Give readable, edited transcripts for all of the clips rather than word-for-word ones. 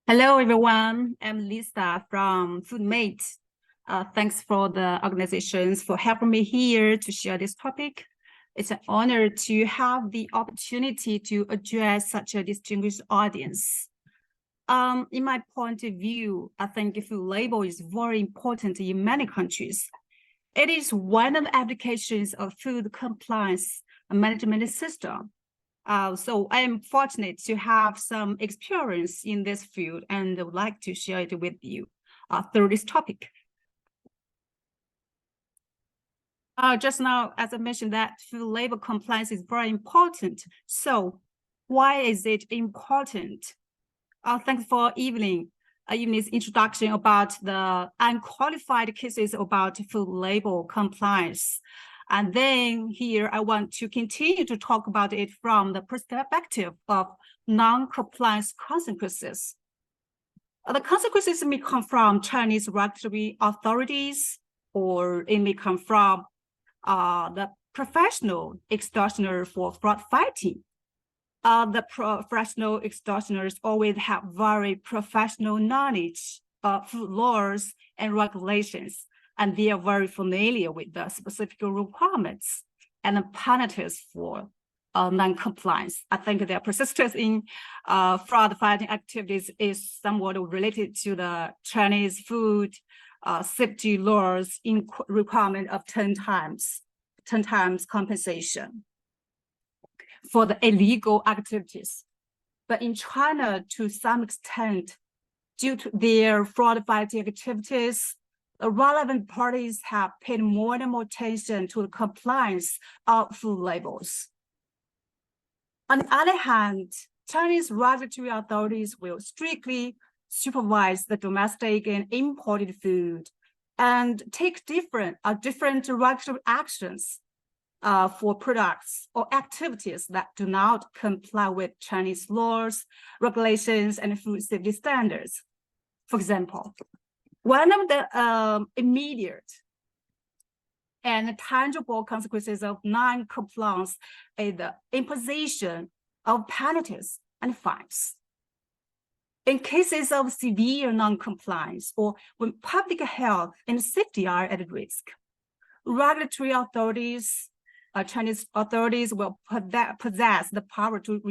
Hello, everyone. I'm Lisa from FoodMate. Thanks for the organizations for helping me here to share this topic. It's an honor to have the opportunity to address such a distinguished audience. In my point of view, I think food label is very important in many countries. It is one of the applications of food compliance management system. So I am fortunate to have some experience in this field and would like to share it with you through this topic. Just now, as I mentioned, that food label compliance is very important. So why is it important? Thanks for Evelyn's introduction about the unqualified cases about food label compliance. And then here I want to continue to talk about it from the perspective of non-compliance consequences. The consequences may come from Chinese regulatory authorities, or it may come from the professional extortioner for fraud fighting. The professional extortioners always have very professional knowledge of food laws and regulations, and they are very familiar with the specific requirements and the penalties for non-compliance. I think their persistence in fraud fighting activities is somewhat related to the Chinese food safety laws in requirement of 10 times compensation for the illegal activities. But in China, to some extent, due to their fraud fighting activities, the relevant parties have paid more and more attention to the compliance of food labels. On the other hand, Chinese regulatory authorities will strictly supervise the domestic and imported food and take different regulatory actions for products or activities that do not comply with Chinese laws, regulations, and food safety standards. For example, one of the immediate and tangible consequences of non-compliance is the imposition of penalties and fines. In cases of severe non-compliance or when public health and safety are at risk, regulatory authorities, Chinese authorities will possess the power to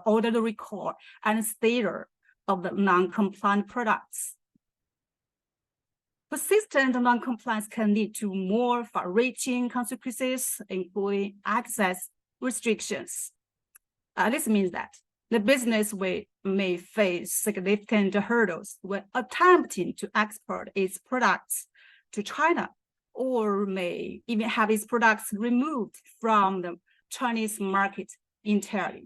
order the recall and seizure of the non-compliant products. Persistent non-compliance can lead to more far-reaching consequences, including access restrictions. This means that the business may face significant hurdles when attempting to export its products to China, or may even have its products removed from the Chinese market entirely.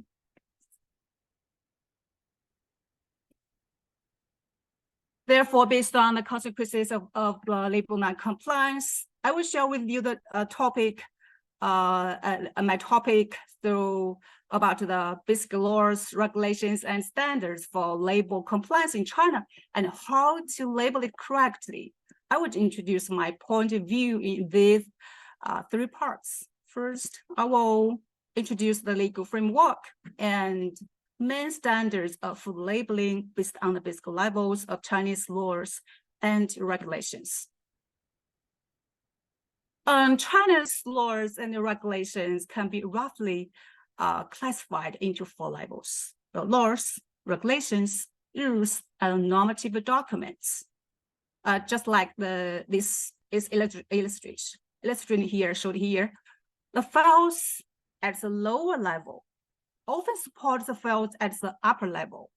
Therefore, based on the consequences of label non-compliance, I will share with you the topic, my topic about the basic laws, regulations, and standards for label compliance in China and how to label it correctly. I would introduce my point of view in these three parts. First, I will introduce the legal framework and main standards of food labeling based on the basic levels of Chinese laws and regulations. China's laws and regulations can be roughly classified into four levels: the laws, regulations, rules, and normative documents. Just like this is illustrated here, showed here, the files at the lower level often support the files at the upper level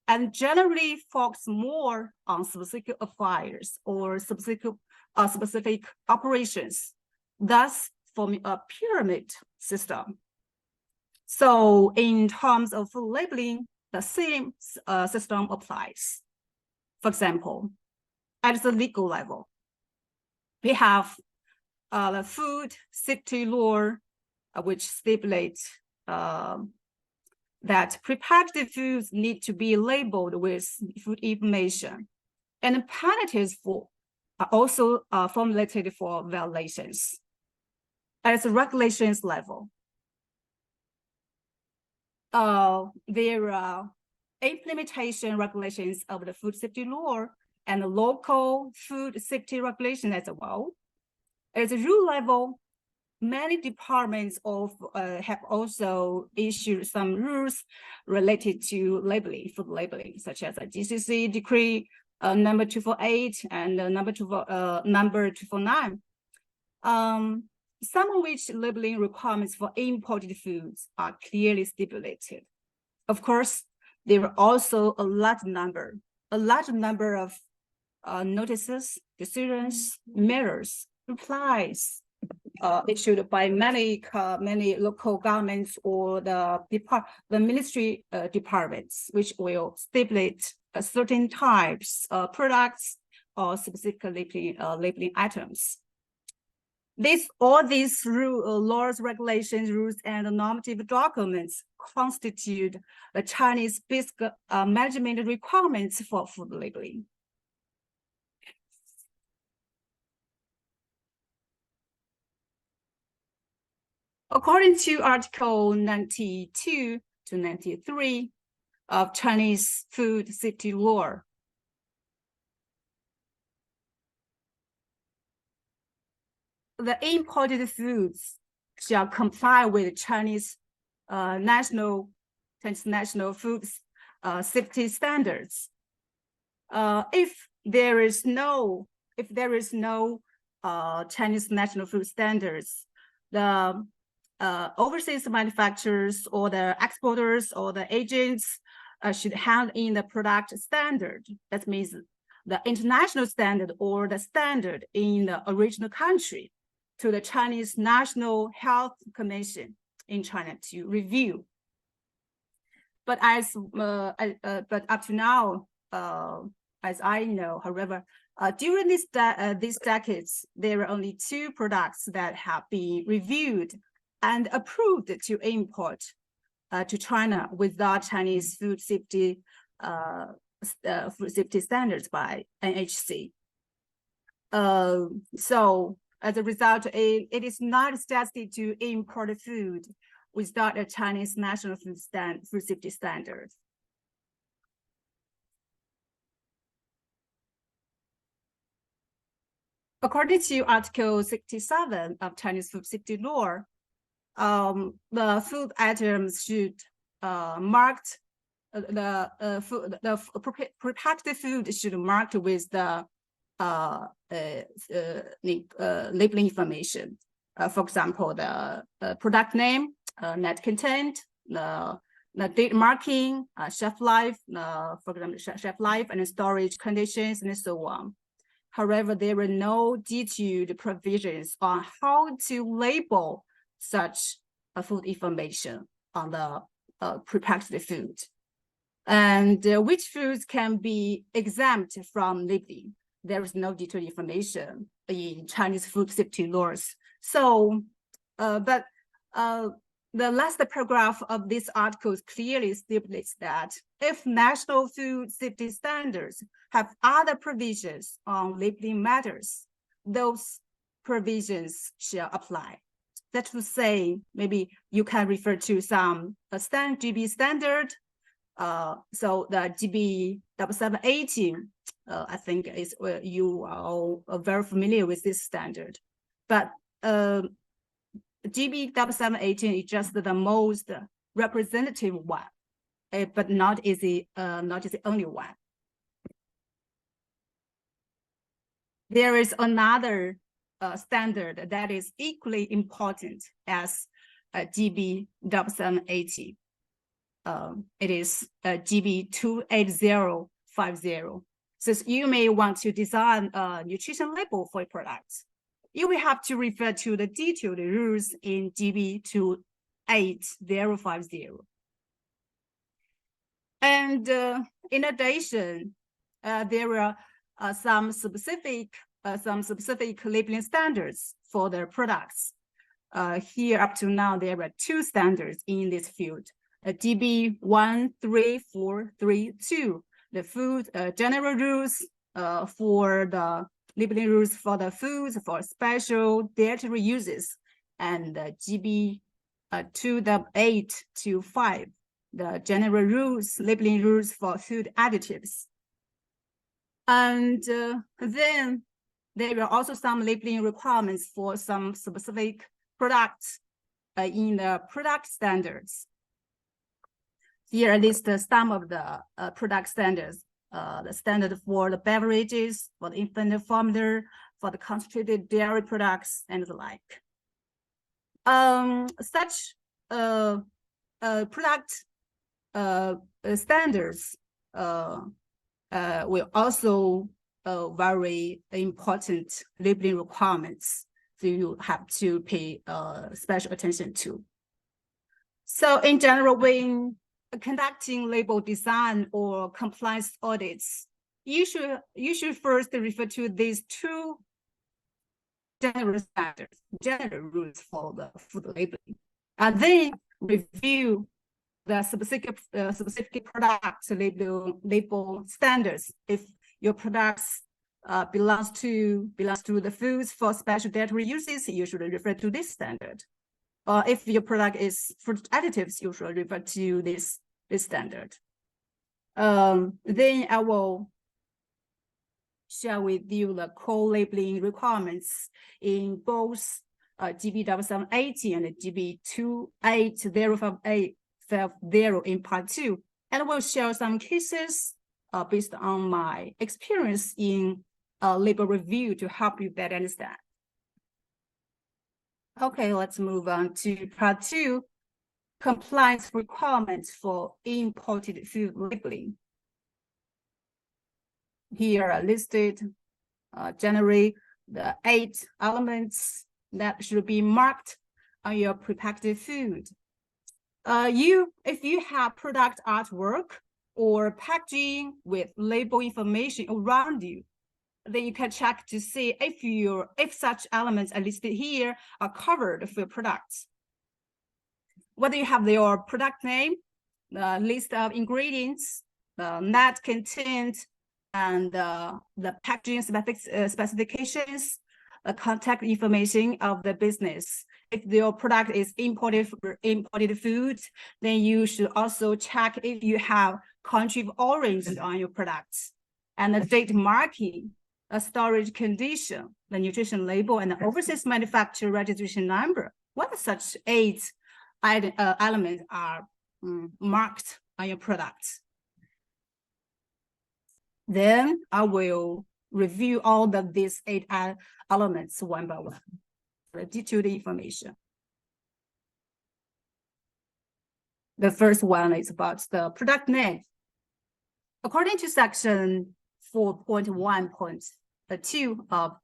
and generally focus more on specific affairs or specific operations, thus forming a pyramid system. So in terms of food labeling, the same system applies. For example, at the legal level, we have the food safety law, which stipulates that prepared foods need to be labeled with food information, and penalties are also formulated for violations. At the regulations level, there implementation regulations of the food safety law and the local food safety regulation as well. At the rule level, many departments have also issued some rules related to labeling, food labeling, such as a GCC decree number 248 and number 249. Some of which labeling requirements for imported foods are clearly stipulated. Of course, there are also a large number of notices, decisions, mirrors, replies issued by many local governments or the ministry departments, which will stipulate certain types of products or specific labeling items. All these laws, regulations, rules, and normative documents constitute the Chinese basic management requirements for food labeling. According to Article 92 to 93 of Chinese food safety law, the imported foods shall comply with Chinese national food safety standards. If there is no Chinese national food standards, the overseas manufacturers or the exporters or the agents should hand in the product standard. That means the international standard or the standard in the original country to the Chinese National Health Commission in China to review. But up to now, as I know, however, during these decades, there are only 2 products that have been reviewed and approved to import to China without Chinese food safety standards by NHC. So as a result, it is not necessary to import food without a Chinese national food safety standards. According to Article 67 of Chinese food safety law, the food items should marked the prepackaged food should marked with the labeling information. For example, the product name, net content, the date marking, shelf life, for example, shelf life and storage conditions, and so on. However, there are no detailed provisions on how to label such food information on the prepackaged food, and which foods can be exempt from labeling. There is no detailed information in Chinese food safety laws. So, but the last paragraph of this article clearly stipulates that if national food safety standards have other provisions on labeling matters, those provisions shall apply. That's to say, maybe you can refer to some GB standard. So the GB 7718, I think is you are all very familiar with this standard. But GB 7718 is just the most representative one, but not is the only one. There is another standard that is equally important as GB 7780. It is GB 28050. So you may want to design a nutrition label for a product. You will have to refer to the detailed rules in GB 28050. And in addition, there are some specific labeling standards for the products. Here up to now, there are 2 standards in this field. GB 13432, the food general rules for the labeling rules for the foods for special dietary uses, and GB 28825, the general rules, labeling rules for food additives. And then there are also some labeling requirements for some specific products in the product standards. Here I list some of the product standards. The standard for the beverages, for the infant formula, for the concentrated dairy products, and the like. Such product standards will also very important labeling requirements, so you have to pay special attention to. So in general, when conducting label design or compliance audits, you should first refer to these two general standards, general rules for the food labeling, and then review the specific product label standards. If your products belongs to the foods for special dietary uses, you should refer to this standard. If your product is food additives, you should refer to this standard. Then I will share with you the core labeling requirements in both GB 7780 and GB 2805850 in part 2, and we'll share some cases based on my experience in label review to help you better understand. Okay, let's move on to part 2, compliance requirements for imported food labeling. Here are listed generally the 8 elements that should be marked on your prepackaged food. If you have product artwork or packaging with label information around you, then you can check to see if such elements are listed here are covered for your products. Whether you have your product name, the list of ingredients, the net content, and the packaging specifications, the contact information of the business. If your product is imported food, then you should also check if you have country of origin on your products, and the date marking, a storage condition, the nutrition label, and the overseas manufacturer registration number. What such 8 elements are marked on your products? Then I will review all of these 8 elements one by one for detailed information. The first one is about the product name. According to section 4.1.2 of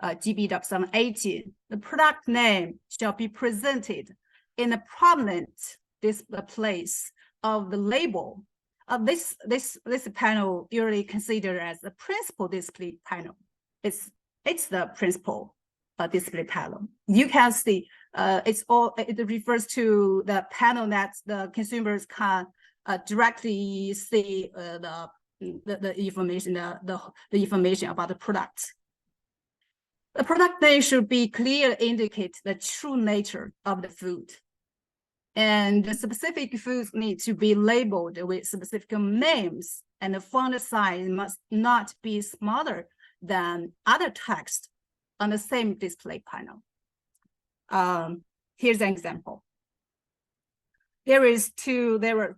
GB 7780, the product name shall be presented in a prominent place of the label. This panel usually considered as the principal display panel. It's the principal display panel. You can see it refers to the panel that the consumers can directly see the information, the information about the product. The product name should be clearly indicate the true nature of the food. And the specific foods need to be labeled with specific names, and the font size must not be smaller than other text on the same display panel. Here's an example. There were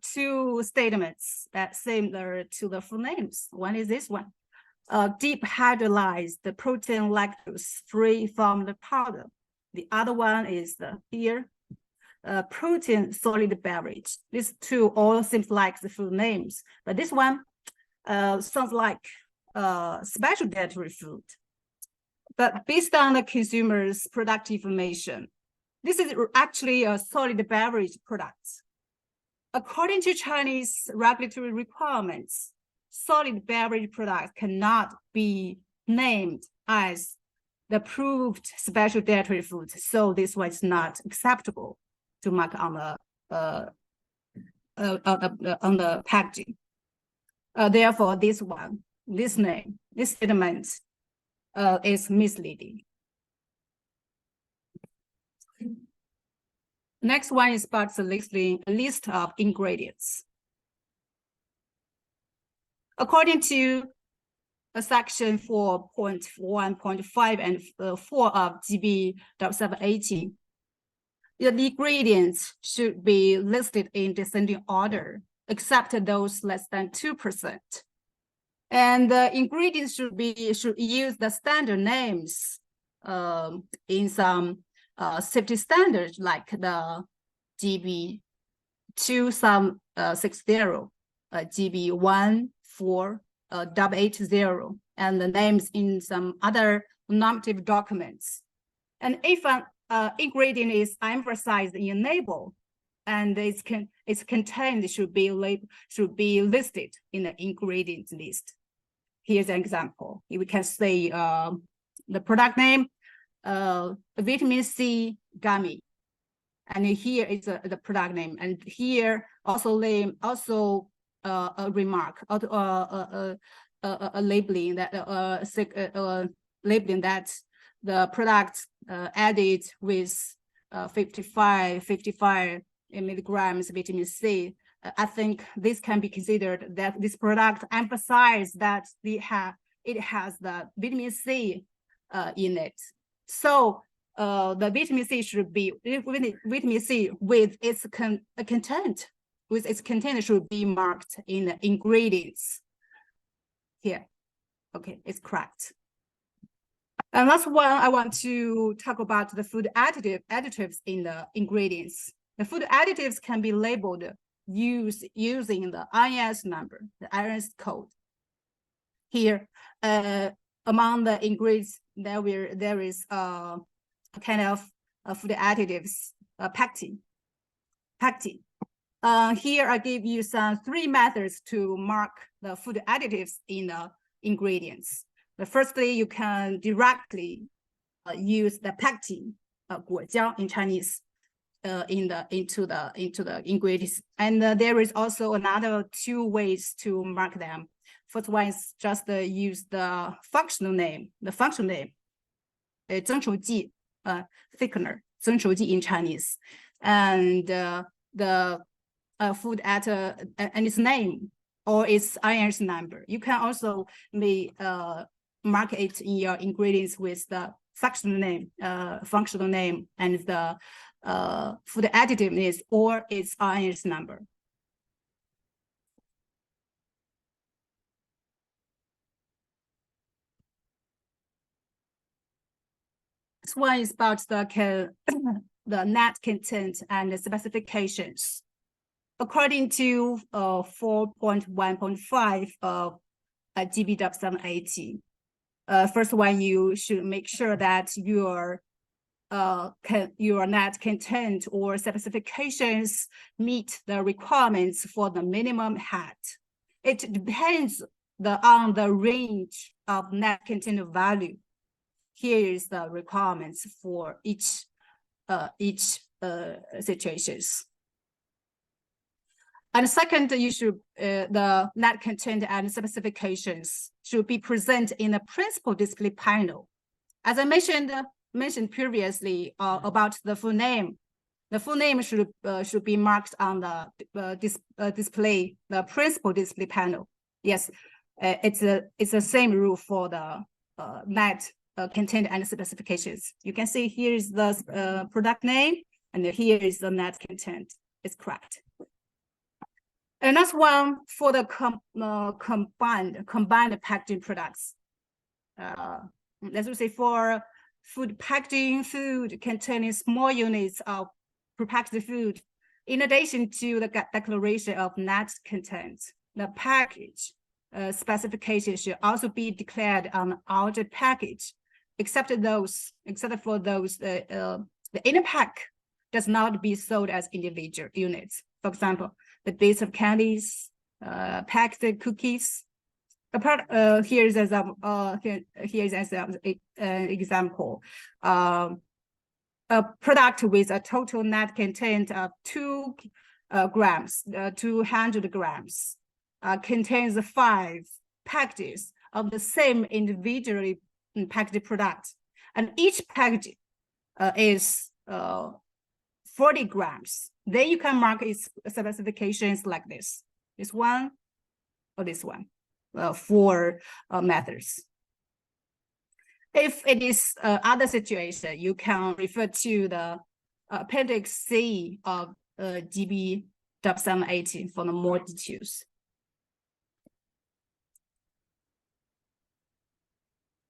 2 statements that similar to the full names. One is this one: deep hydrolyzed protein lactose free from the powder. The other one is here. Protein solid beverage. These 2 all seems like the full names, but this one sounds like special dietary food. But based on the consumer's product information, this is actually a solid beverage product. According to Chinese regulatory requirements, solid beverage products cannot be named as the approved special dietary food, so this one is not acceptable to mark on the packaging. Therefore, this statement is misleading. Next one is about the list of ingredients. According to section 4.1.5 and 4 of GB 780, the ingredients should be listed in descending order, except those less than 2%. And the ingredients should use the standard names in some safety standards, like the GB 2760, GB 14880, and the names in some other normative documents. And if an ingredient is emphasized in a label, and its content should be listed in the ingredient list. Here's an example. We can say the product name, vitamin C gummy, and here is the product name, and here also a remark, a labeling that the product added with 55 milligrams vitamin C. I think this can be considered that this product emphasizes that it has the vitamin C in it. So the vitamin C should be vitamin C with its content. With its content should be marked in the ingredients. Here, okay, it's correct. And last one, I want to talk about the food additives in the ingredients. The food additives can be labeled using the INS number, the INS code. Here, among the ingredients, there is a kind of food additives, pectin. Here, I give you some 3 methods to mark the food additives in the ingredients. Firstly, you can directly use the pectin, 果浆 in Chinese, into the ingredients. And there is also another 2 ways to mark them. First one is just use the functional name, 增稠剂 thickener, 增稠剂 in Chinese, and the food and its name or its INS number. You can also mark it in your ingredients with the functional name, and the food additive is or its INS number. This one is about the net content and the specifications. According to 4.1.5 of GB 780, first one, you should make sure that your net content or specifications meet the requirements for the minimum height. It depends on the range of net content value. Here is the requirements for each situations. And second, you should the net content and specifications should be present in the principal display panel. As I mentioned previously about the full name. The full name should be marked on the display, the principal display panel. Yes, it's the same rule for the net content and specifications. You can see here is the product name, and here is the net content. It's correct. And that's one for the combined packaging products. Let's say for food packaging, food containing small units of prepackaged food, in addition to the declaration of net content, the package specification should also be declared on all the package, except for those the inner pack does not be sold as individual units. For example, the base of candies, packed cookies. Here's an example. A product with a total net content of 200 grams contains 5 packages of the same individually packaged product, and each package is 40 grams. Then you can mark its specifications like this one or this one, for methods. If it is other situation, you can refer to the Appendix C of GB 780 for the more details.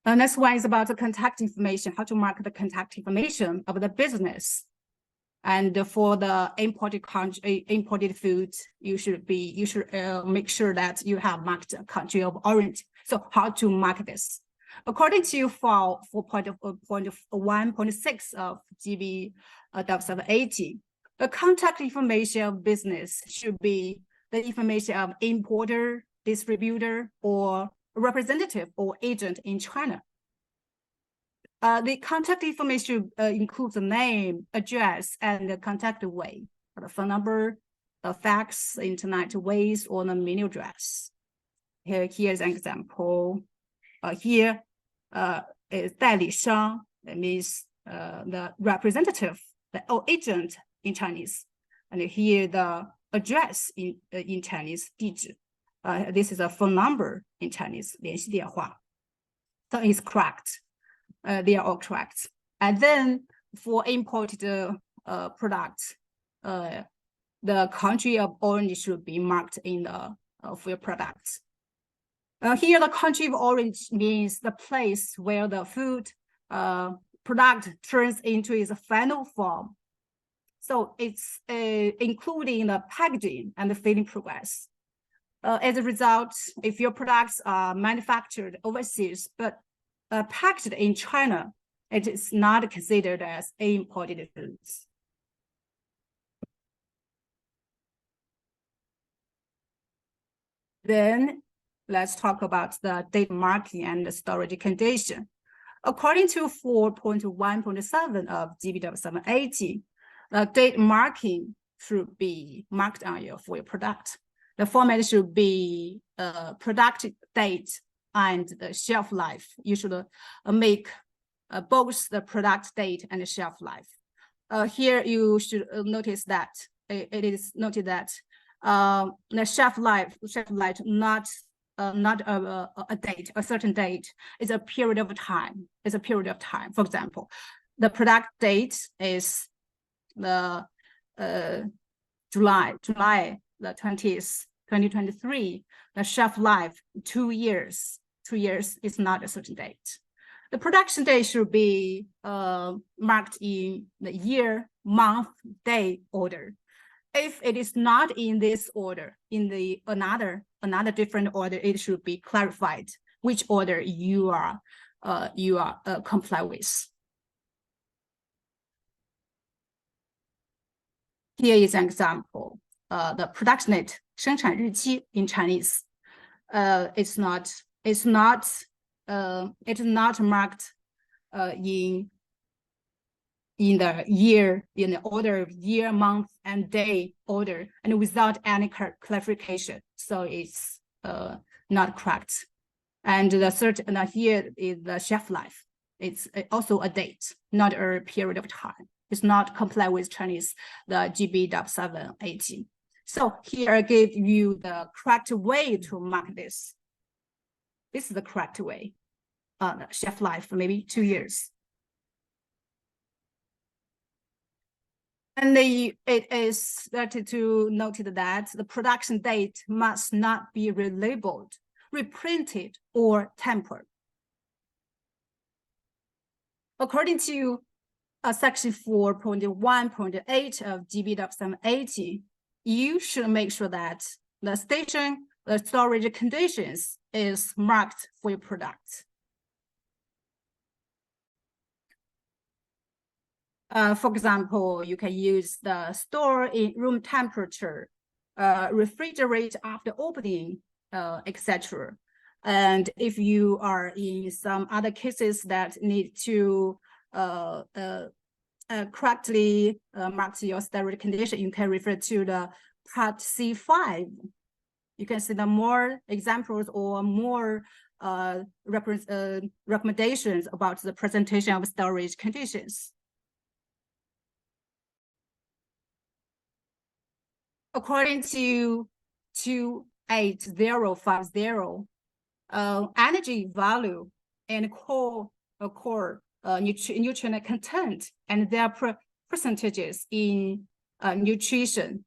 Next one is about the contact information, how to mark the contact information of the business. And for the imported foods, you should make sure that you have marked a country of origin. So how to mark this? According to 4.1.6 of GB 780, the contact information of business should be the information of importer, distributor, or representative or agent in China. The contact information includes the name, address, and the contact way, the phone number, the fax, internet ways, or the mailing address. Here's an example. Here is 代理商, that means the representative, or agent in Chinese. And here the address in Chinese, 地址. This is a phone number in Chinese, 联系电话. So it's correct. They are all correct. And then for imported products, the country of origin should be marked in the for your products. Here, the country of origin means the place where the food product turns into its final form. So it's including the packaging and the filling progress. As a result, if your products are manufactured overseas but packaged in China, it is not considered as imported foods. Then let's talk about the date marking and the storage condition. According to 4.1.7 of GB 780, the date marking should be marked on for your product. The format should be product date and the shelf life. You should make both the product date and the shelf life. Here you should notice that it is noted that the shelf life not a date, a certain date, is a period of time. It's a period of time. For example, the product date is the July the 20th, 2023. The shelf life 2 years. 2 years is not a certain date. The production date should be marked in the year, month, day order. If it is not in this order, in the another different order, it should be clarified which order you are comply with. Here is an example. The production date, 生产日期 in Chinese. It's not marked in the year, in the order of year, month, and day order, and without any clarification. So it's not correct. And the third, and here is the shelf life. It's also a date, not a period of time. It's not comply with Chinese, the GB 780. So here I gave you the correct way to mark this. This is the correct way. The shelf life, maybe 2 years. And it is started to note that the production date must not be relabeled, reprinted, or tampered. According to section 4.1.8 of GB 780, you should make sure that the storage conditions is marked for your product. For example, you can use the store in room temperature, refrigerate after opening, etc. And if you are in some other cases that need to correctly mark your storage condition, you can refer to the part C5. You can see the more examples or more recommendations about the presentation of storage conditions. according to 28050, energy value and core nutrient content and their percentages in nutrient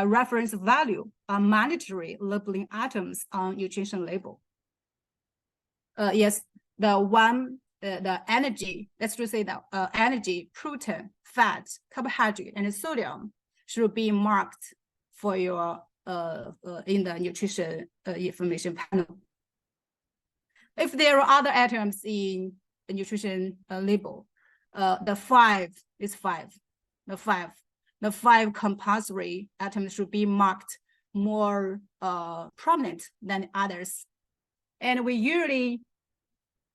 reference value are mandatory labeling items on nutrition label. Yes, the energy, let's just say that energy, protein, fat, carbohydrate, and sodium should be marked for your in the nutrition information panel. If there are other items in the nutrition label, the five compulsory items should be marked more prominent than others. And we usually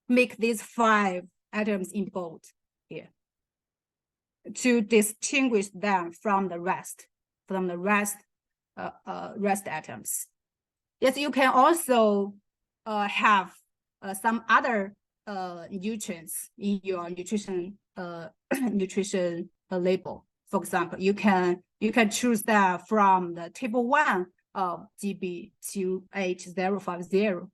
make these 5 items in bold here to distinguish them from the rest items. Yes, you can also have some other nutrients in your nutrition label. For example, you can choose that from the table 1 of GB 28050.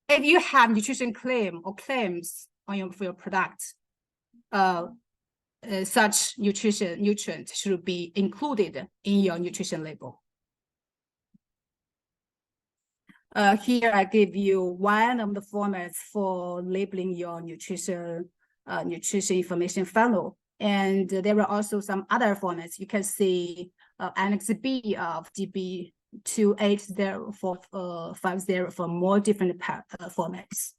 If you have nutrition claim or claims on for your product, such nutrient should be included in your nutrition label. Here I give you one of the formats for labeling your nutrition information funnel. And there are also some other formats. You can see Annex B of GB 28050 for more different formats.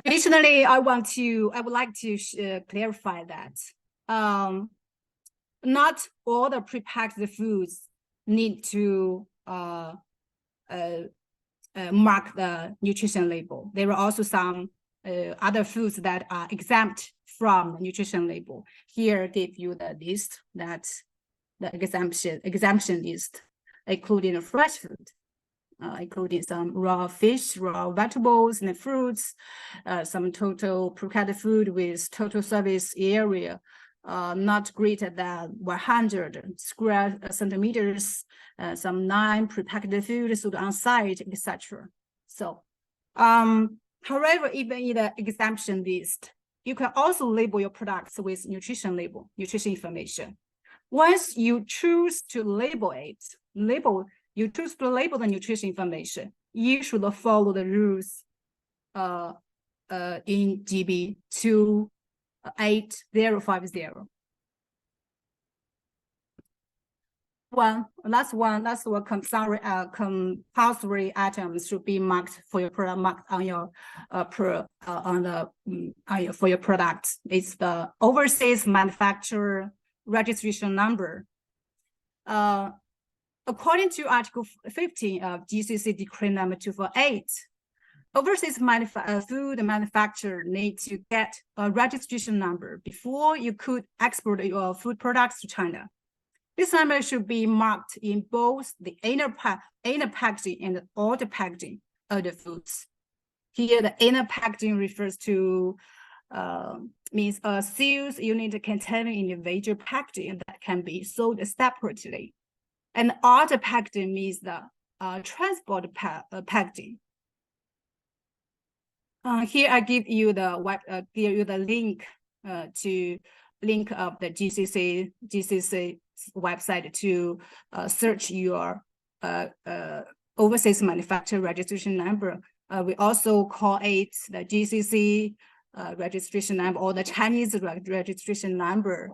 Additionally, I would like to clarify that not all the prepackaged foods need to mark the nutrition label. There are also some other foods that are exempt from the nutrition label. Here, I give you the list, that's the exemption list, including fresh food, including some raw fish, raw vegetables and fruits, some total prepared food with total service area not greater than 100 square centimeters, some non-prepackaged food sold on site, etc. So, however, even in the exemption list, you can also label your products with nutrition information. Once you choose to label the nutrition information, you should follow the rules in GB 28050. Last one compulsory items should be marked for your product, marked on your for your product. It's the overseas manufacturer registration number. According to Article 15 of GCC Decree number 248, overseas food manufacturer need to get a registration number before you could export your food products to China. This number should be marked in both the inner packaging and the outer packaging of the foods. Here, the inner packaging refers to means a sales unit containing individual packaging that can be sold separately. And outer packaging means the transport packaging. Here I give you the link to link of the GCC website to search your overseas manufacturer registration number. We also call it the GCC registration number or the Chinese registration number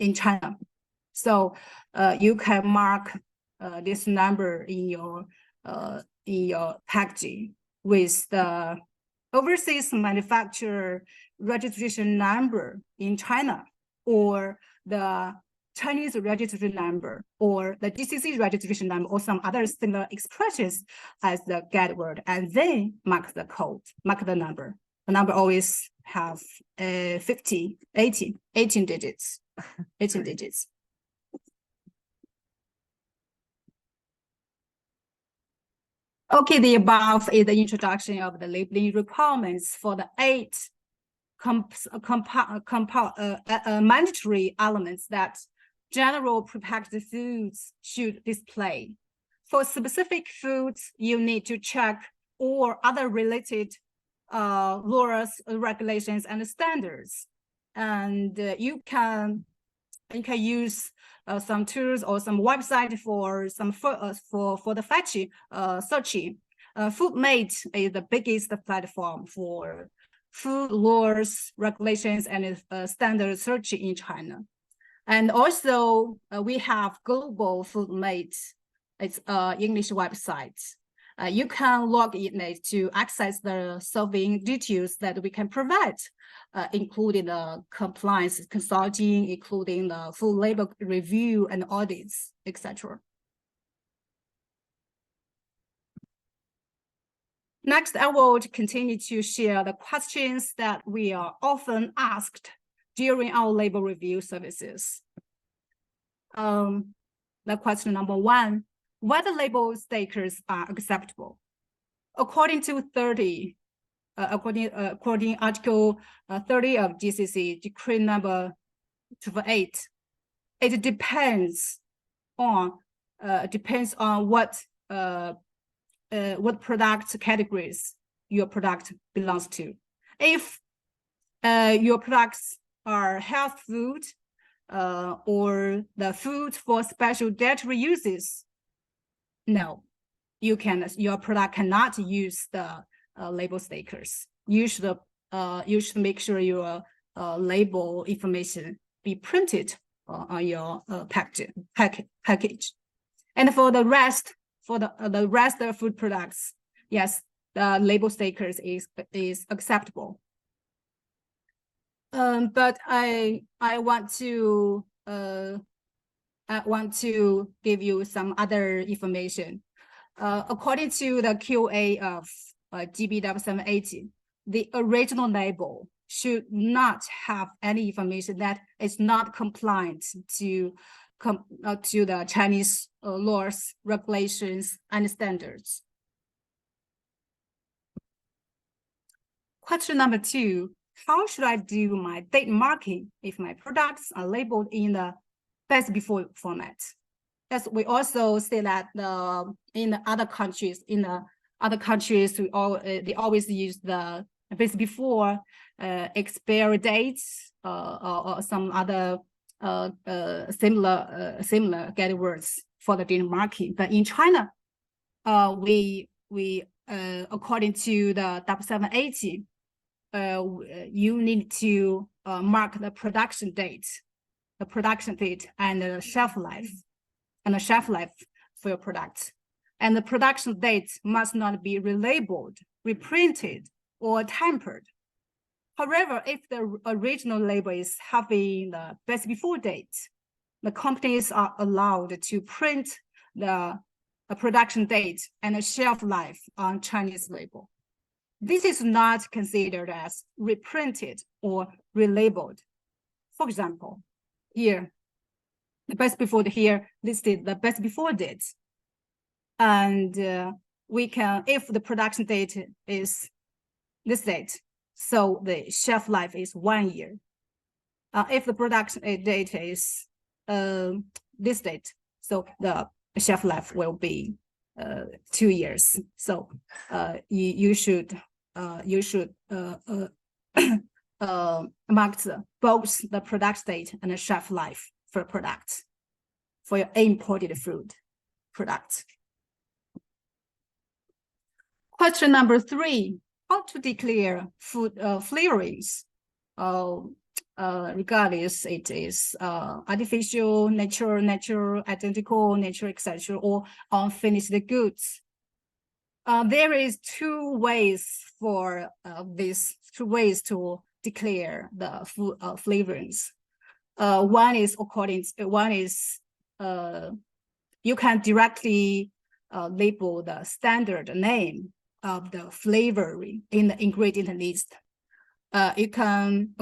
in China. So you can mark this number in your packaging with the overseas manufacturer registration number in China, or the Chinese registration number, or the GCC registration number, or some other similar expressions as the get word, and then mark the code, mark the number. The number always have 18 digits. Okay, the above is the introduction of the labeling requirements for the 8 mandatory elements that general prepackaged foods should display. For specific foods, you need to check all other related laws, regulations, and standards. And you can use some tools or some website for some for the fetching searching. FoodMate is the biggest platform for food laws, regulations, and standard searching in China. And also we have Global FoodMate. It's English website. You can log in it to access the surveying details that we can provide, including the compliance consulting, including the full label review and audits, etc. Next, I will continue to share the questions that we are often asked during our label review services. The question number 1, whether label stickers are acceptable. According to Article 30 of GCC, Decree number 28, it depends on what product categories your product belongs to. If your products are health food or the food for special dietary uses, no, your product cannot use the label stickers. You should make sure your label information be printed on your package. And for the rest, of food products, yes, the label stickers is acceptable. But I want to give you some other information. According to the QA of GB 780, the original label should not have any information that is not compliant to the Chinese laws, regulations, and standards. Question number 2, how should I do my date marking if my products are labeled in the best before format? As we also say that in the other countries, they always use the best before expiry dates or some other similar get words for the date marking. But in China, we according to the W780, you need to mark the production date and the shelf life. For your product. And the production date must not be relabeled, reprinted, or tampered. However, if the original label is having the best before date, the companies are allowed to print the production date and the shelf life on Chinese label. This is not considered as reprinted or relabeled. For example, here, the best before here listed the best before dates. And we can, if the production date is this date, so the shelf life is 1 year. If the production date is this date, so the shelf life will be 2 years. So you should mark both the product date and the shelf life for products, for your imported food products. Question number 3, how to declare food flavorings, regardless it is artificial, natural, identical, natural, etc., or unfinished goods. There is 2 ways for to declare the food flavorings. One is you can directly label the standard name of the flavoring in the ingredient list. You can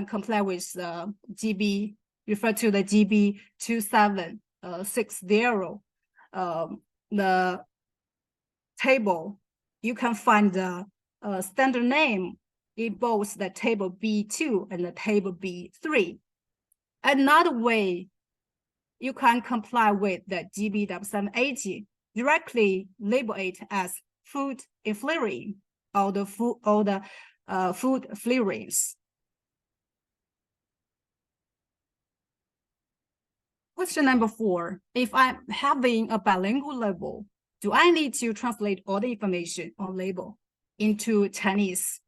comply with the GB, refer to the GB 2760. table, you can find the standard name in both the table B2 and the table B3. Another way you can comply with the GBW 780, directly label it as food inflaring or the food flavorings. Question number 4, if I'm having a bilingual label, do I need to translate all the information on label into Chinese?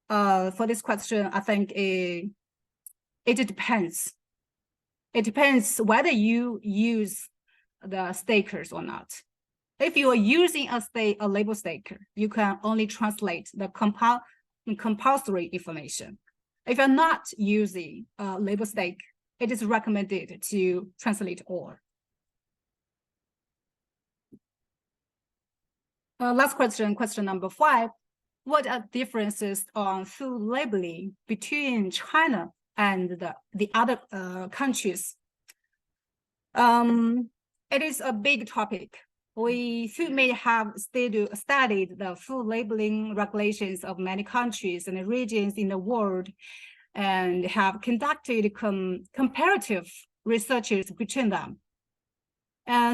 For this question, I think it depends. It depends whether you use the stickers or not. If you are using a label sticker, you can only translate the compulsory information. If you're not using a label sticker, it is recommended to translate all. Last question, question number 5. What are differences on food labeling between China and the other countries? It is a big topic. We may have studied the food labeling regulations of many countries and regions in the world, and have conducted comparative researches between them.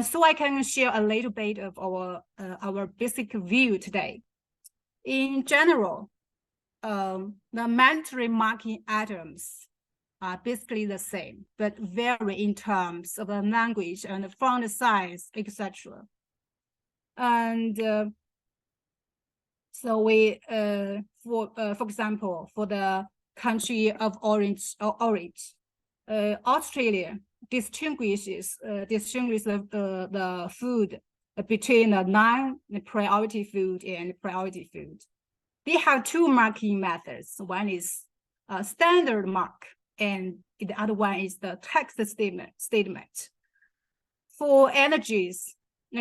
So I can share a little bit of our basic view today. In general, the mandatory marking items are basically the same, but vary in terms of the language and the font size, etc. And so we, for example, for the country of origin, Australia distinguishes the food between the non-priority food and priority food. They have 2 marking methods. One is a standard mark, and the other one is the text statement. For energies,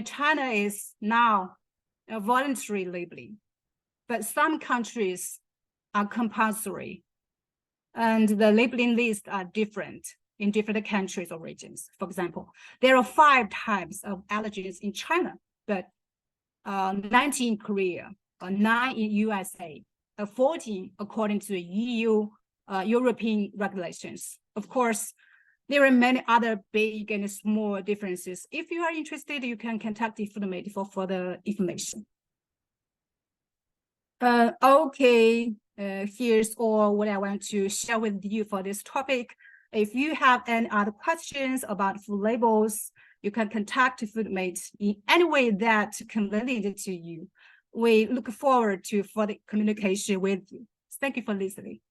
China is now a voluntary labeling, but some countries are compulsory, and the labeling lists are different in different countries or regions. For example, there are 5 types of allergens in China, but 19 in Korea, 9 in USA, 14 according to EU European regulations. Of course, there are many other big and small differences. If you are interested, you can contact FoodMate for further information. Okay, here's all what I want to share with you for this topic. If you have any other questions about food labels, you can contact FoodMate in any way that convenient to you. We look forward to further communication with you. Thank you for listening.